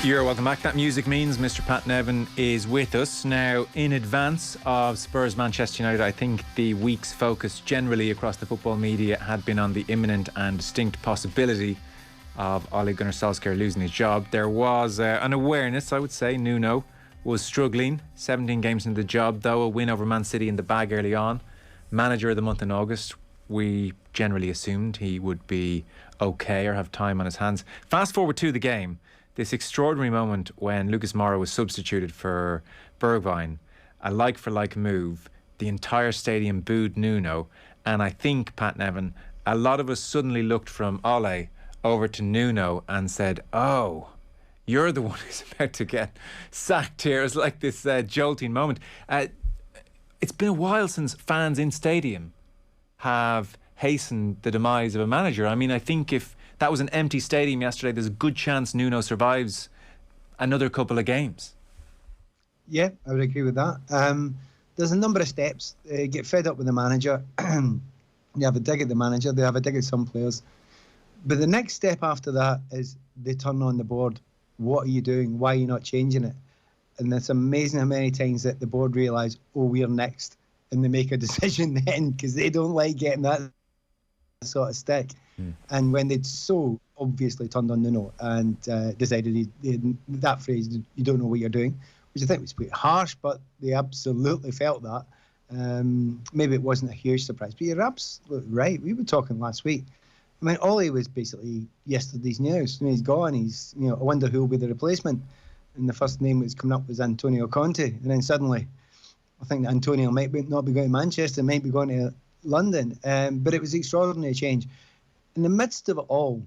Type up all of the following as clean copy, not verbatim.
You're welcome back. That music means Mr. Pat Nevin is with us. Now, in advance of Spurs Manchester United, I think the week's focus generally across the football media had been on the imminent and distinct possibility of Ole Gunnar Solskjaer losing his job. There was an awareness, I would say. Nuno was struggling, 17 games into the job, though a win over Man City in the bag early on. Manager of the month in August. We generally assumed he would be okay or have time on his hands. Fast forward to the game. This extraordinary moment when Lucas Moura was substituted for Bergwijn, a like-for-like move. The entire stadium booed Nuno, and I think, Pat Nevin, a lot of us suddenly looked from Ole over to Nuno and said, oh, you're the one who's about to get sacked here. It was like this jolting moment. It's been a while since fans in stadium have hastened the demise of a manager. I mean, I think if that was an empty stadium yesterday, there's a good chance Nuno survives another couple of games. Yeah, I would agree with that. There's a number of steps. Get fed up with the manager. They have a dig at the manager. They have a dig at some players. But the next step after that is they turn on the board. What are you doing? Why are you not changing it? And it's amazing how many times that the board realise, oh, we're next. And they make a decision then because they don't like getting that sort of stick. And when they'd so obviously turned on Nuno and decided that phrase, you don't know what you're doing, which I think was pretty harsh, but they absolutely felt that. Maybe it wasn't a huge surprise, but you're absolutely right. We were talking last week. I mean, Ole was basically yesterday's news. I mean, he's gone. He's, I wonder who will be the replacement. And the first name that's coming up was Antonio Conte. And then suddenly, I think that Antonio might not be going to Manchester, might be going to London. But it was an extraordinary change. In the midst of it all,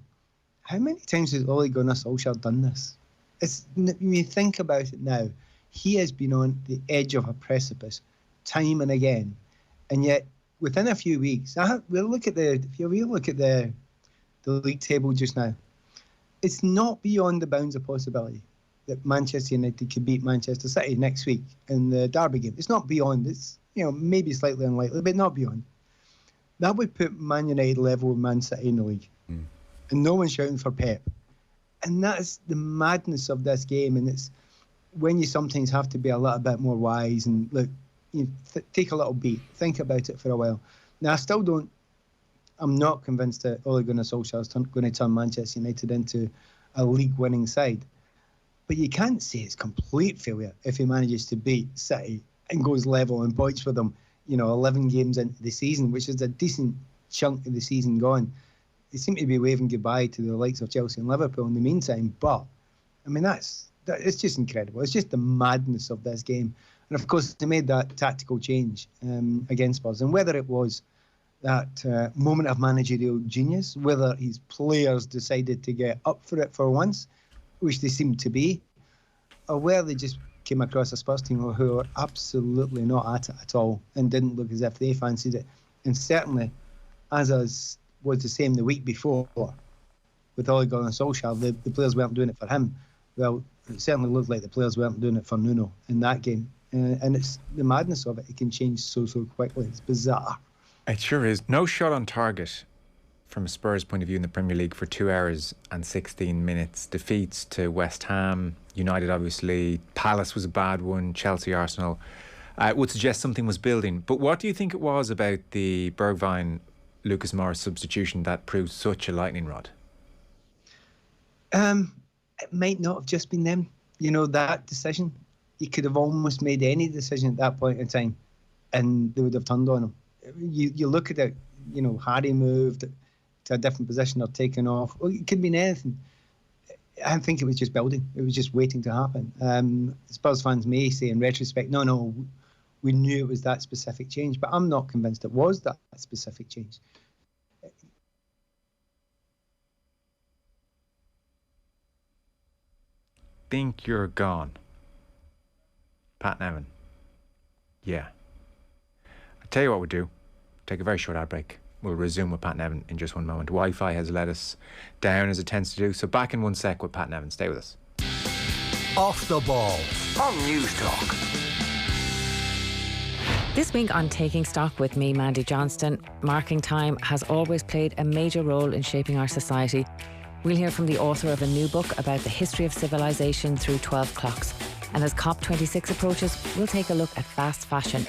how many times has Ole Gunnar Solskjaer done this? When you think about it now, he has been on the edge of a precipice time and again. And yet, within a few weeks, if you look at the league table just now, it's not beyond the bounds of possibility that Manchester United could beat Manchester City next week in the derby game. It's not beyond. It's maybe slightly unlikely, but not beyond. That would put Man United level with Man City in the league. And no one's shouting for Pep. And that's the madness of this game. And it's when you sometimes have to be a little bit more wise and look, take a little beat, think about it for a while. Now, I'm not convinced that Ole Gunnar Solskjaer is going to turn Manchester United into a league-winning side. But you can't say it's complete failure if he manages to beat City and goes level in points with them, 11 games into the season, which is a decent chunk of the season gone. They seem to be waving goodbye to the likes of Chelsea and Liverpool in the meantime. But, I mean, it's just incredible. It's just the madness of this game. And, of course, they made that tactical change against Spurs. And whether it was that moment of managerial genius, whether his players decided to get up for it for once, which they seemed to be, or whether they just came across a Spurs team who were absolutely not at it at all and didn't look as if they fancied it. And certainly, as was the same the week before with Ole Gunnar Solskjaer, the players weren't doing it for him. Well, it certainly looked like the players weren't doing it for Nuno in that game. And it's the madness of it. It can change so quickly. It's bizarre. It sure is. No shot on target from a Spurs point of view in the Premier League for 2 hours and 16 minutes. Defeats to West Ham, United obviously, Palace was a bad one, Chelsea, Arsenal. Would suggest something was building. But what do you think it was about the Bergwijn Lucas Moura substitution that proved such a lightning rod? It might not have just been them. That decision. You could have almost made any decision at that point in time and they would have turned on him. You look at it, Harry moved to a different position or taken off. Well, it could be anything. I think it was just building. It was just waiting to happen. Spurs fans may say in retrospect, no, we knew it was that specific change, but I'm not convinced it was that specific change. Think you're gone, Pat Nevin. Yeah. I'll tell you what we'll do. Take a very short ad break. We'll resume with Pat Nevin in just one moment. Wi-Fi has let us down as it tends to do. So back in 1 sec with Pat Nevin. Stay with us. Off the ball on News Talk. This week on Taking Stock with me, Mandy Johnston, marking time has always played a major role in shaping our society. We'll hear from the author of a new book about the history of civilization through 12 clocks. And as COP26 approaches, we'll take a look at fast fashion.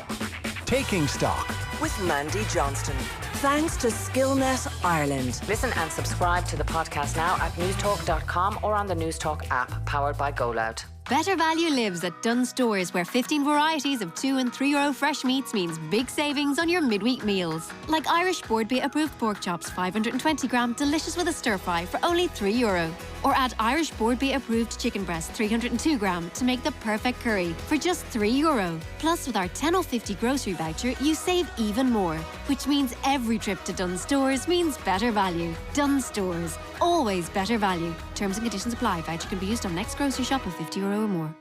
Taking Stock with Mandy Johnston. Thanks to Skillnet Ireland. Listen and subscribe to the podcast now at newstalk.com or on the Newstalk app, powered by GoLoud. Better value lives at Dunnes Stores, where 15 varieties of €2 and €3 fresh meats means big savings on your midweek meals. Like Irish Board Beat approved pork chops, 520 gram, delicious with a stir fry for only €3. Or add Irish Board Beat approved chicken breast, 302 gram, to make the perfect curry for just €3. Plus, with our 10 or 50 grocery voucher, you save even more, which means every trip to Dunnes Stores means better value. Dunnes Stores, always better value. Terms and conditions apply. Voucher can be used on next grocery shop of €50 or more.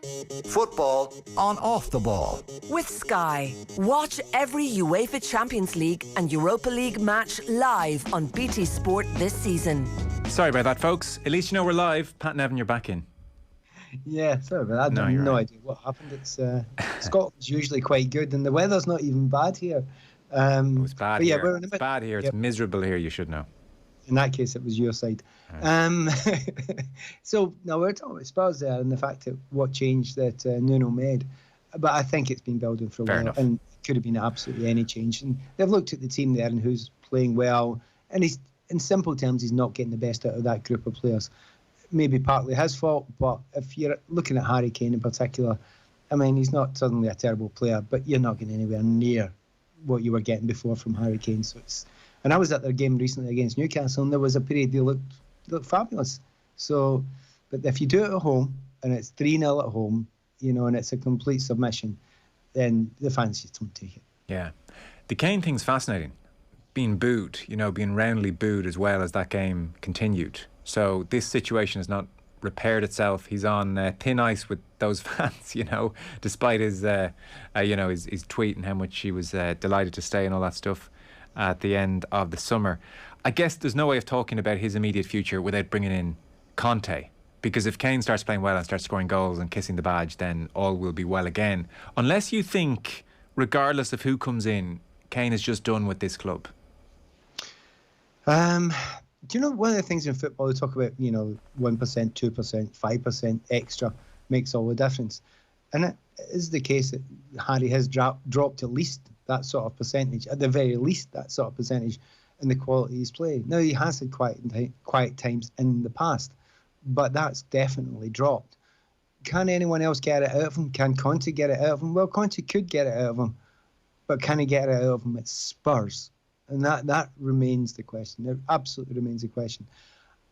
Football on Off the Ball. With Sky. Watch every UEFA Champions League and Europa League match live on BT Sport this season. Sorry about that, folks. At least you know we're live. Pat Nevin, you're back in. Yeah, sorry about that. I have no idea what happened. It's Scotland's usually quite good, and the weather's not even bad here. It's bad here. We're in it's bad here. It's miserable here, you should know. In that case, it was your side. So, now we're talking about Spurs there and the fact that what change that Nuno made. But I think it's been building for a while, enough. and it could have been absolutely any change. And they've looked at the team there and who's playing well. And he's, in simple terms, he's not getting the best out of that group of players. Maybe partly his fault, but if you're looking at Harry Kane in particular, I mean, he's not suddenly a terrible player, but you're not getting anywhere near what you were getting before from Harry Kane. So it's. And I was at their game recently against Newcastle, and there was a period they looked fabulous. So, but if you do it at home, and it's 3-0 at home, you know, and it's a complete submission, then the fans just don't take it. Yeah. The Kane thing's fascinating. Being booed, you know, being roundly booed as well as that game continued. So this situation has not repaired itself. He's on thin ice with those fans, you know, despite his, his tweet and how much he was delighted to stay and all that stuff at the end of the summer. I guess there's no way of talking about his immediate future without bringing in Conte, because if Kane starts playing well and starts scoring goals and kissing the badge, then all will be well again. Unless you think, regardless of who comes in, Kane is just done with this club. Do you know one of the things in football, they talk about, you know, 1%, 2%, 5% extra makes all the difference. And it is the case that Harry has dropped at least that sort of percentage, at the very least that sort of percentage in the quality he's played. Now, he has had quiet times in the past, but that's definitely dropped. Can anyone else get it out of him? Can Conte get it out of him? Well, Conte could get it out of him, but can he get it out of him at Spurs? And that remains the question. It absolutely remains the question.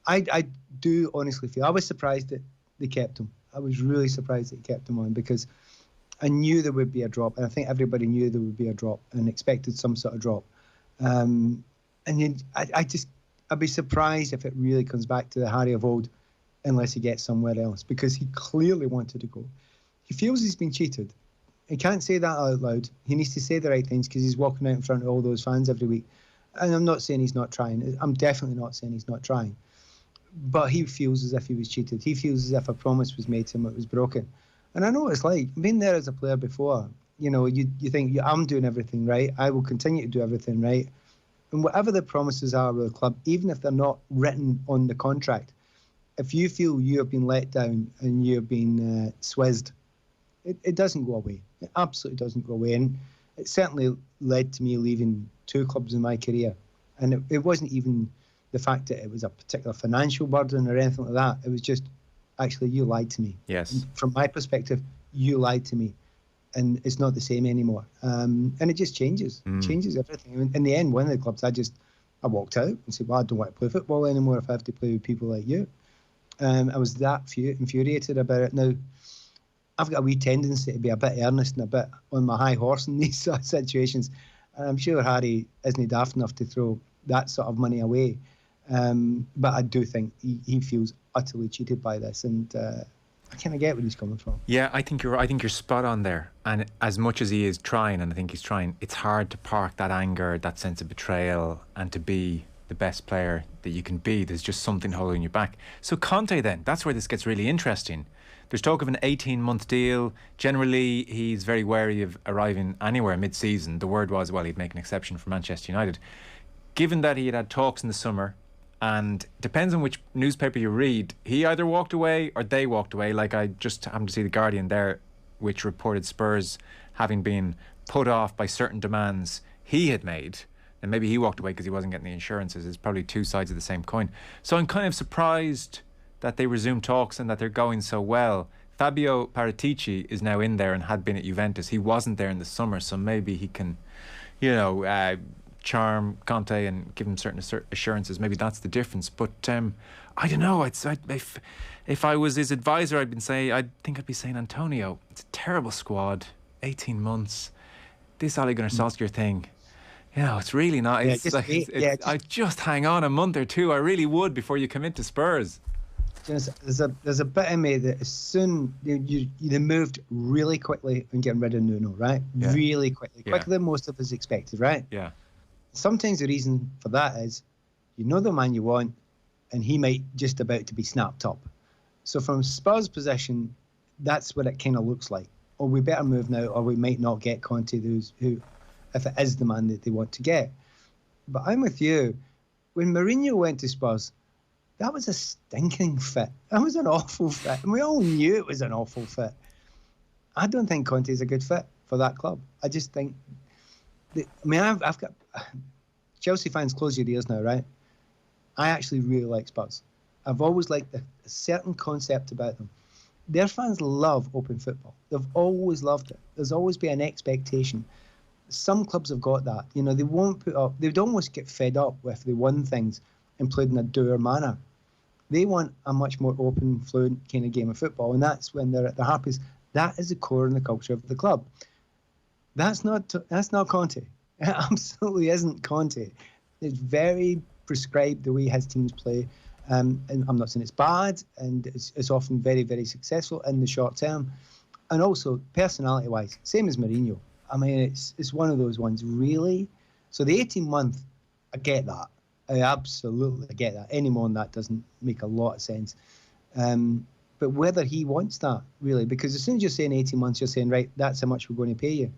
I do honestly feel, I was surprised that they kept him. I was really surprised that they kept him on, because I knew there would be a drop, and I think everybody knew there would be a drop and expected some sort of drop. I'd be surprised if it really comes back to the Harry of old, unless he gets somewhere else, because he clearly wanted to go. He feels he's been cheated. He can't say that out loud. He needs to say the right things, because he's walking out in front of all those fans every week. And I'm not saying he's not trying. I'm definitely not saying he's not trying. But he feels as if he was cheated. He feels as if a promise was made to him that was broken. And I know what it's like. Being there as a player before, you know, you think, I'm doing everything right. I will continue to do everything right. And whatever the promises are with the club, even if they're not written on the contract, if you feel you have been let down and you have been swizzed, it doesn't go away. It absolutely doesn't go away. And it certainly led to me leaving 2 clubs in my career. And it wasn't even the fact that it was a particular financial burden or anything like that. It was just, actually, you lied to me. Yes. And from my perspective, you lied to me. And it's not the same anymore. And it just changes. It changes everything. In the end, one of the clubs, I walked out and said, well, I don't want to play football anymore if I have to play with people like you. I was that infuriated about it. Now, I've got a wee tendency to be a bit earnest and a bit on my high horse in these sort of situations. And I'm sure Harry isn't daft enough to throw that sort of money away. But I do think he feels utterly cheated by this, and I kind of get where he's coming from. Yeah, I think you're spot on there. And as much as he is trying, and I think he's trying, it's hard to park that anger, that sense of betrayal, and to be the best player that you can be. There's just something holding you back. So Conte then, that's where this gets really interesting. There's talk of an 18-month deal. Generally, he's very wary of arriving anywhere mid-season. The word was, well, he'd make an exception for Manchester United. Given that he had talks in the summer, And depends on which newspaper you read. He either walked away or they walked away. Like, I just happened to see The Guardian there, which reported Spurs having been put off by certain demands he had made. And maybe he walked away because he wasn't getting the insurances. It's probably two sides of the same coin. So I'm kind of surprised that they resumed talks and that they're going so well. Fabio Paratici is now in there and had been at Juventus. He wasn't there in the summer, so maybe he can, charm Conte and give him certain assurances. Maybe that's the difference. But I don't know. If I was his advisor, I think I'd be saying, Antonio, it's a terrible squad. 18 months. This Ole Gunnar Solskjaer thing. It's really not. I'd just hang on a month or two. I really would before you commit to Spurs. There's a bit of me that as soon they moved really quickly on getting rid of Nuno, right? Yeah. Really quickly, quicker than most of us expected, right? Yeah. Sometimes the reason for that is, the man you want, and he might just about to be snapped up. So from Spurs' position, that's what it kind of looks like. Or we better move now, or we might not get Conte, who, if it is the man that they want to get. But I'm with you. When Mourinho went to Spurs, that was a stinking fit. That was an awful fit. And we all knew it was an awful fit. I don't think Conte is a good fit for that club. I just think... I've got... Chelsea fans, close your ears now, right? I actually really like Spurs. I've always liked a certain concept about them. Their fans love open football. They've always loved it. There's always been an expectation. Some clubs have got that. They won't put up... They'd almost get fed up if they won things and played in a dour manner. They want a much more open, fluent kind of game of football, and that's when they're at their happiest. That is the core and the culture of the club. That's not Conte. It absolutely isn't Conte. It's very prescribed the way his teams play, and I'm not saying it's bad, and it's often very, very successful in the short term, and also personality-wise, same as Mourinho. It's one of those ones, really. So the 18-month, I get that. I absolutely get that. Any more than that doesn't make a lot of sense. But whether he wants that, really, because as soon as you're saying 18 months, you're saying, right, that's how much we're going to pay you.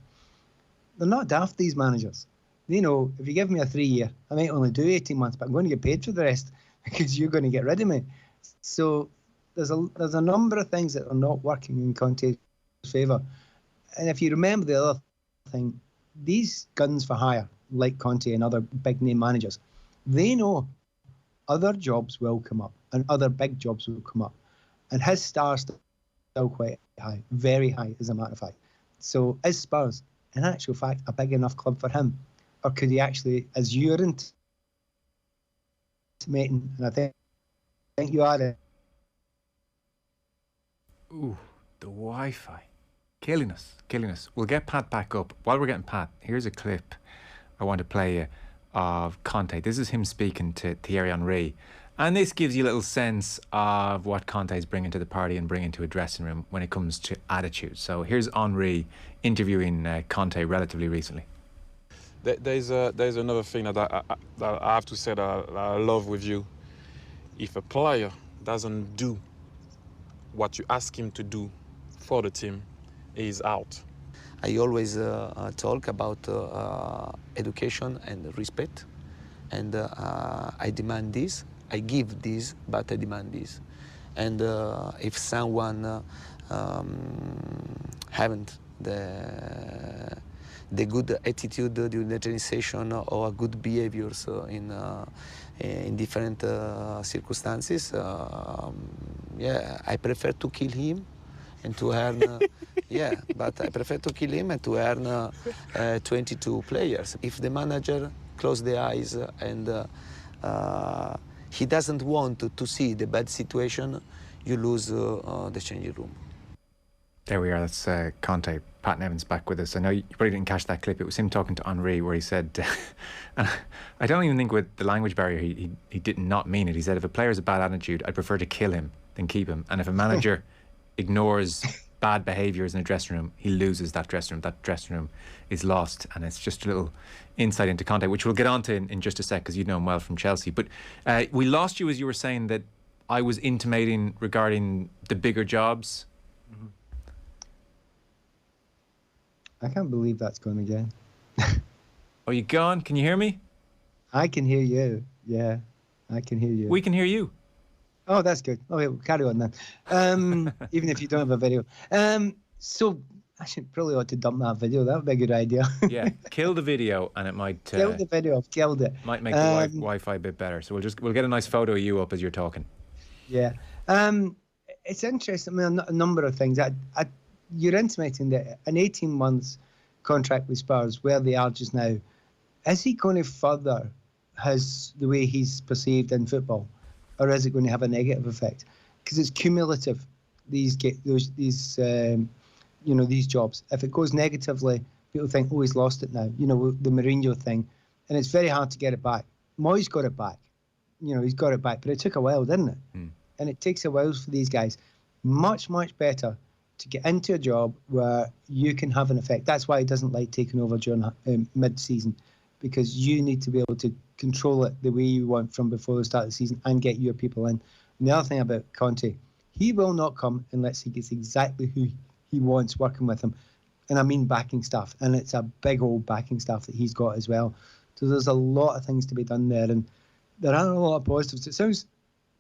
They're not daft, these managers. They know, if you give me a 3-year, I might only do 18 months, but I'm going to get paid for the rest because you're going to get rid of me. So there's a number of things that are not working in Conte's favour. And if you remember the other thing, these guns for hire, like Conte and other big-name managers, they know other jobs will come up and other big jobs will come up. And his star's still quite high, very high, as a matter of fact. So is Spurs, in actual fact, a big enough club for him? Or could he actually, as you're intimating, and I think you are it. Ooh, the Wi-Fi. Killing us. We'll get Pat back up. While we're getting Pat, here's a clip I want to play you of Conte. This is him speaking to Thierry Henry. And this gives you a little sense of what Conte is bringing to the party and bringing to a dressing room when it comes to attitude. So here's Henry interviewing Conte relatively recently. There's another thing that I have to say that I love with you. If a player doesn't do what you ask him to do for the team, he's out. I always talk about education and respect, and I demand this. I give this, but I demand this. And if someone haven't the good attitude during the training session or good behaviors in different circumstances, I prefer to kill him and to earn. But I prefer to kill him and to earn 22 players. If the manager close the eyes and he doesn't want to see the bad situation, you lose the changing room. There we are. That's Conte. Pat Nevin's back with us. I know you probably didn't catch that clip. It was him talking to Henry where he said, and I don't even think with the language barrier he did not mean it. He said, if a player has a bad attitude, I'd prefer to kill him than keep him. And if a manager ignores bad behaviours in a dressing room, he loses that dressing room. That dressing room is lost. And it's just a little insight into Conte, which we'll get on to in just a sec because you know him well from Chelsea. But we lost you as you were saying that I was intimating regarding the bigger jobs. Mm-hmm. I can't believe that's gone again. Oh, you gone? Can you hear me? I can hear you, yeah. I can hear you. We can hear you. Oh, that's good. Oh, yeah, we'll carry on then. Even if you don't have a video. So I should probably ought to dump that video. That would be a good idea. Yeah, kill the video, and it might kill the video. I've killed it. Might make the Wi-Fi a bit better. So we'll get a nice photo of you up as you're talking. Yeah, it's interesting. I mean, a number of things. You're intimating that an 18 months contract with Spurs, where they are just now, is he going to further the way he's perceived in football, or is it going to have a negative effect? Because it's cumulative. These jobs. If it goes negatively, people think, oh, he's lost it now. The Mourinho thing, and it's very hard to get it back. Moyes got it back. He's got it back, but it took a while, didn't it? And it takes a while for these guys. Much, much better to get into a job where you can have an effect. That's why he doesn't like taking over during mid-season, because you need to be able to control it the way you want from before the start of the season and get your people in. And the other thing about Conte, he will not come unless he gets exactly who he wants working with him. And I mean backing staff. And it's a big old backing staff that he's got as well. So there's a lot of things to be done there. And there are a lot of positives. It sounds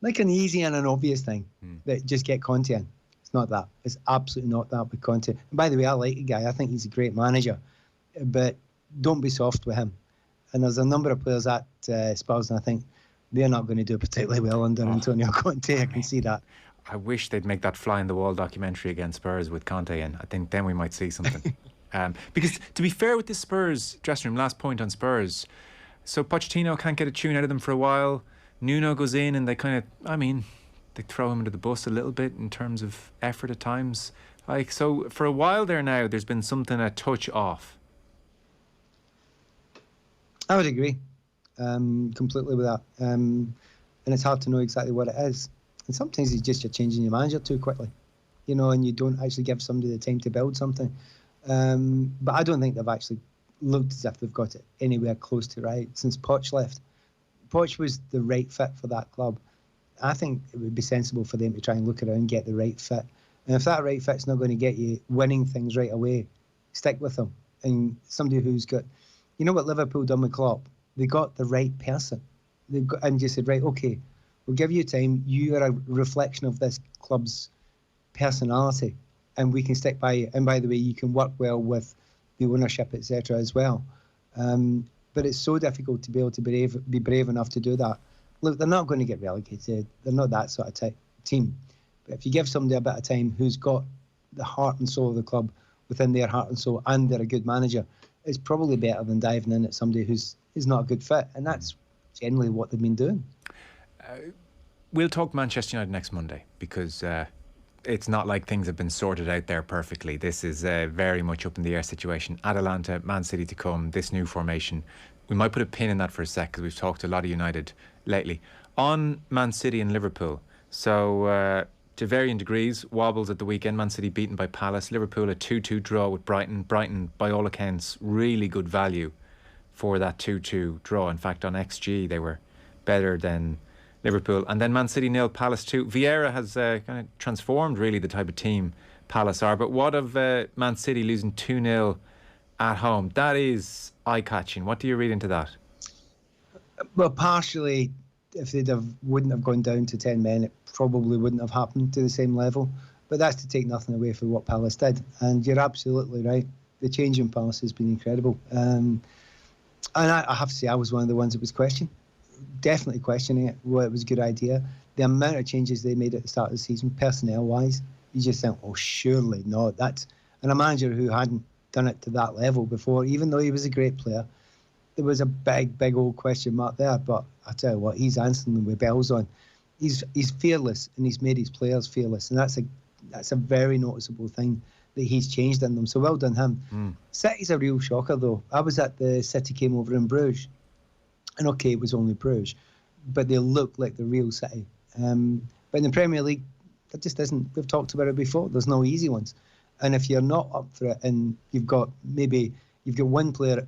like an easy and an obvious thing that just get Conte in. It's not that. It's absolutely not that with Conte. And by the way, I like the guy. I think he's a great manager. But don't be soft with him. And there's a number of players at Spurs, and I think they're not going to do particularly well under Antonio Conte. I can see that. I wish they'd make that fly-in-the-wall documentary against Spurs with Conte in. I think then we might see something. Because to be fair with this Spurs dressing room, last point on Spurs, so Pochettino can't get a tune out of them for a while. Nuno goes in and they they throw him under the bus a little bit in terms of effort at times. So for a while there now, there's been something a touch off. I would agree completely with that. And it's hard to know exactly what it is. And sometimes it's just you're changing your manager too quickly, and you don't actually give somebody the time to build something. But I don't think they've actually looked as if they've got it anywhere close to right since Poch left. Poch was the right fit for that club. I think it would be sensible for them to try and look around and get the right fit. And if that right fit's not going to get you winning things right away, stick with them. And somebody who's got, what Liverpool done with Klopp? They got the right person. And just said, right, okay, we'll give you time. You are a reflection of this club's personality, and we can stick by you. And by the way, you can work well with the ownership, etc. as well. But it's so difficult to be able to be brave enough to do that. Look, they're not going to get relegated. They're not that sort of team. But if you give somebody a bit of time who's got the heart and soul of the club within their heart and soul, and they're a good manager, it's probably better than diving in at somebody who's not a good fit. And that's generally what they've been doing. We'll talk Manchester United next Monday, because it's not like things have been sorted out there perfectly. This is a very much up in the air situation. Atalanta, Man City to come, this new formation. We might put a pin in that for a sec, because we've talked a lot of United lately. On Man City and Liverpool, so to varying degrees, wobbles at the weekend. Man City beaten by Palace. Liverpool a 2-2 draw with Brighton. Brighton, by all accounts, really good value for that 2-2 draw. In fact, on XG, they were better than Liverpool. And then Man City 0, Palace 2. Vieira has kind of transformed really the type of team Palace are. But what of Man City losing 2-0 at home? That is eye-catching. What do you read into that? Well, partially, if they wouldn't have gone down to 10 men, it probably wouldn't have happened to the same level. But that's to take nothing away from what Palace did. And you're absolutely right. The change in Palace has been incredible. And I have to say, I was one of the ones that was definitely questioning it, whether it was a good idea. The amount of changes they made at the start of the season, personnel-wise, you just think, oh, surely not. That's and a manager who hadn't done it to that level before, even though he was a great player. There was a big old question mark there, but I tell you what, he's answering them with bells on. He's fearless, and he's made his players fearless, and that's a very noticeable thing that he's changed in them. So well done him. City's a real shocker, though. I was at the City came over in Bruges, and okay, it was only Bruges, but they looked like the real City. But in the Premier League, that just isn't. We've talked about it before. There's no easy ones, and if you're not up for it, and you've got one player,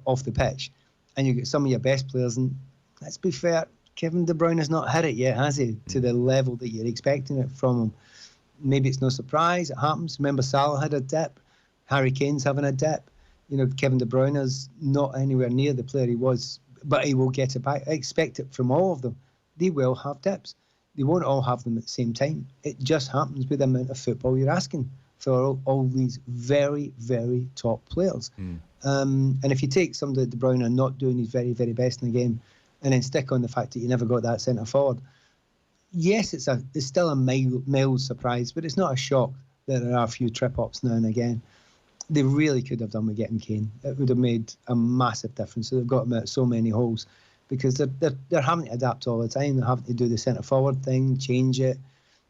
off the pitch, and you've got some of your best players, and let's be fair, Kevin De Bruyne has not hit it yet, has he? To the level that you're expecting it from him. Maybe it's no surprise, it happens. Remember, Salah had a dip. Harry Kane's having a dip. Kevin De Bruyne is not anywhere near the player he was, but he will get it back. I expect it from all of them. they will have dips. They won't all have them at the same time. It just happens with the amount of football you're asking for all these very, very top players. And if you take somebody like De Bruyne and not doing his very, very best in the game, and then stick on the fact that you never got that centre forward, yes, it's still a mild surprise, but it's not a shock that there are a few trip-ups now and again. They really could have done with getting Kane. It would have made a massive difference. So they've got him out so many holes because they're having to adapt all the time. They're having to do the centre-forward thing, change it.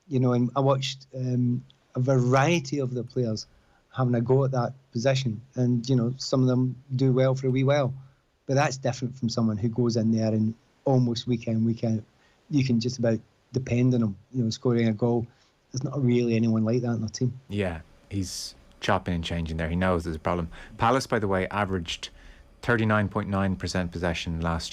And I watched a variety of the players having a go at that position. And, some of them do well for a wee while. But that's different from someone who goes in there and almost week in, week out, you can just about depend on him, scoring a goal. There's not really anyone like that in the team. Yeah, he's chopping and changing there. He knows there's a problem. Palace, by the way, averaged 39.9% possession last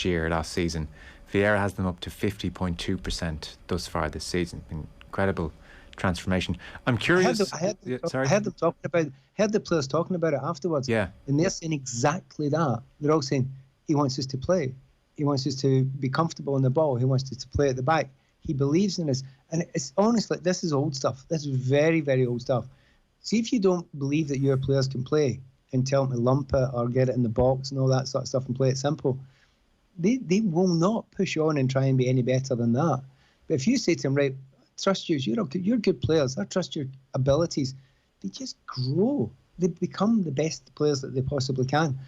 season. Vieira has them up to 50.2% thus far this season. Incredible transformation. I'm curious. I heard the players talking about it afterwards. Yeah. And they're saying exactly that. They're all saying he wants us to play. He wants us to be comfortable on the ball. He wants us to play at the back. He believes in us. And it's honestly, this is old stuff. This is very, very old stuff. See, if you don't believe that your players can play and tell them to lump it or get it in the box and all that sort of stuff and play it simple, they will not push on and try and be any better than that. But if you say to them, right, trust you, you're good players, I trust your abilities, they just grow. They become the best players that they possibly can.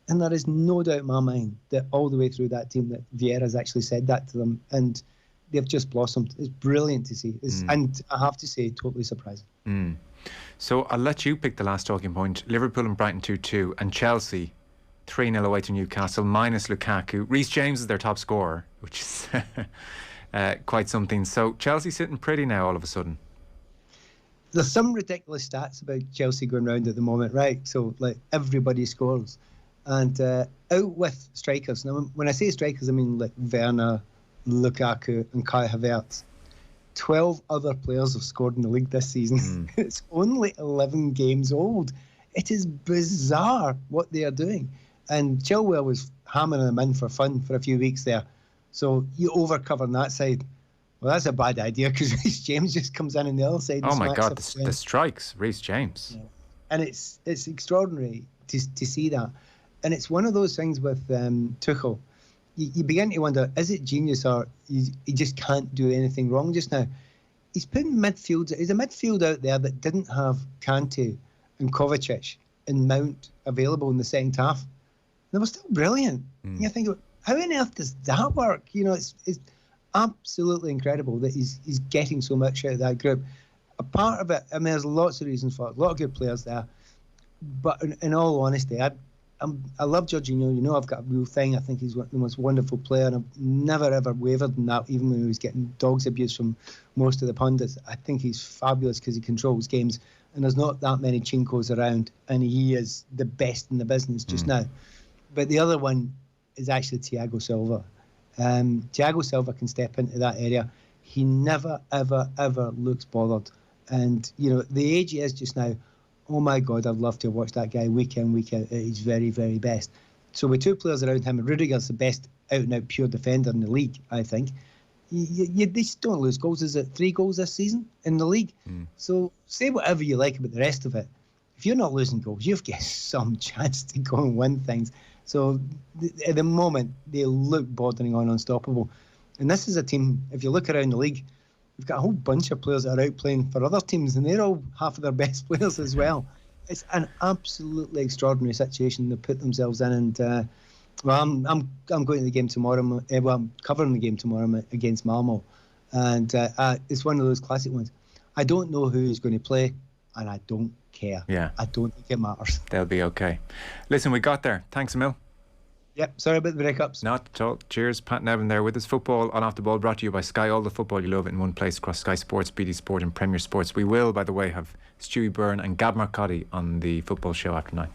And there is no doubt in my mind that all the way through that team that Vieira's actually said that to them, and they've just blossomed. It's brilliant to see. And I have to say, totally surprising. So I'll let you pick the last talking point. Liverpool and Brighton 2-2, and Chelsea 3-0 away to Newcastle, minus Lukaku. Reece James is their top scorer, which is quite something. So Chelsea sitting pretty now all of a sudden. There's some ridiculous stats about Chelsea going round at the moment, right? So, like, everybody scores. And out with strikers. Now, when I say strikers, I mean like Werner, Lukaku and Kai Havertz. 12 other players have scored in the league this season. It's only 11 games old. It is bizarre what they are doing. And Chilwell was hammering them in for fun for a few weeks there. So you overcover on that side. Well, that's a bad idea because Reece James just comes in on the other side. Oh my God, the strikes, Reece James. Yeah. And it's extraordinary to see that. And it's one of those things with Tuchel. You begin to wonder, is it genius or he just can't do anything wrong just now? He's putting midfield. He's a midfield out there that didn't have Conte and Kovacic and Mount available in the second half. They were still brilliant. You think, how on earth does that work? It's absolutely incredible that he's getting so much out of that group. A part of it, I mean, there's lots of reasons for it. A lot of good players there. But in all honesty, I love Jorginho. I've got a real thing. I think he's the most wonderful player, and I've never ever wavered in that, even when he was getting dogs abuse from most of the pundits. I think he's fabulous because he controls games, and there's not that many chinkos around, and he is the best in the business just now. But the other one is actually Thiago Silva. Thiago Silva can step into that area. He never, ever, ever looks bothered. And, the age he is just now, oh my God, I'd love to watch that guy week in, week out at his very, very best. So with two players around him, and Rudiger's the best out-and-out pure defender in the league, I think. They just don't lose goals. Is it 3 goals this season in the league? So say whatever you like about the rest of it. If you're not losing goals, you've got some chance to go and win things. So at the moment, they look bordering on unstoppable. And this is a team, if you look around the league, we've got a whole bunch of players that are out playing for other teams, and they're all half of their best players as well. It's an absolutely extraordinary situation they put themselves in. And I'm going to the game tomorrow. I'm covering the game tomorrow against Malmo, and it's one of those classic ones. I don't know who is going to play, and I don't care. Yeah, I don't think it matters. They'll be okay. Listen, we got there. Thanks a mil. Yep, sorry about the breakups. Not at all. Cheers. Pat Nevin there with us. Football on Off the Ball brought to you by Sky. All the football you love in one place across Sky Sports, BT Sport and Premier Sports. We will, by the way, have Stewie Byrne and Gab Marcotti on the football show after 9.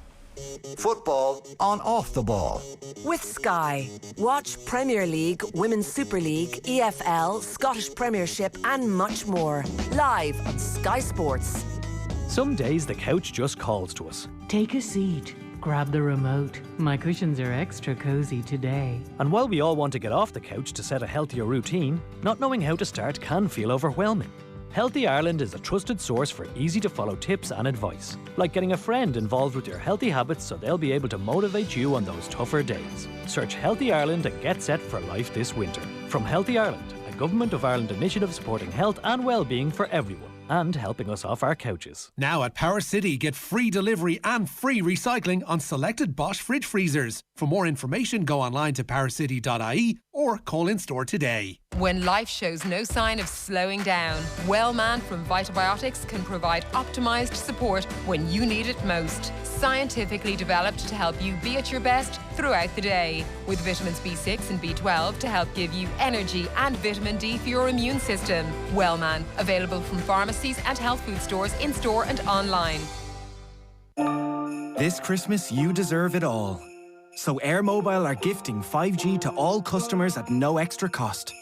Football on Off the Ball. With Sky. Watch Premier League, Women's Super League, EFL, Scottish Premiership and much more. Live on Sky Sports. Some days the couch just calls to us. Take a seat. Grab the remote. My cushions are extra cozy today. And while we all want to get off the couch to set a healthier routine, not knowing how to start can feel overwhelming. Healthy Ireland is a trusted source for easy-to-follow tips and advice, like getting a friend involved with your healthy habits so they'll be able to motivate you on those tougher days. Search Healthy Ireland and get set for life this winter. From Healthy Ireland, a Government of Ireland initiative supporting health and well-being for everyone and helping us off our couches. Now at Power City, get free delivery and free recycling on selected Bosch fridge freezers. For more information, go online to powercity.ie or call in store today. When life shows no sign of slowing down, Wellman from Vitabiotics can provide optimised support when you need it most. Scientifically developed to help you be at your best throughout the day, with vitamins B6 and B12 to help give you energy and vitamin D for your immune system. Wellman, available from pharmacies and health food stores in store and online. This Christmas, you deserve it all. So Air Mobile are gifting 5G to all customers at no extra cost.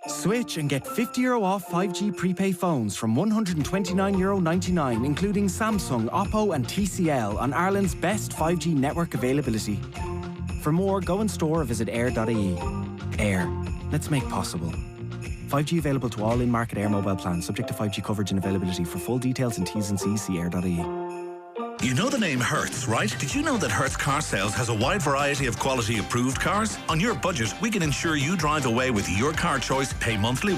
Switch and get €50 off 5G prepay phones from €129.99, including Samsung, Oppo and TCL on Ireland's best 5G network availability. For more, go in store or visit air.ie. Air. Let's make possible. 5G available to all in-market Air Mobile plans, subject to 5G coverage and availability. For full details and T's and C's, see air.ie. You know the name Hertz, right? Did you know that Hertz Car Sales has a wide variety of quality approved cars? On your budget, we can ensure you drive away with your car choice, pay monthly with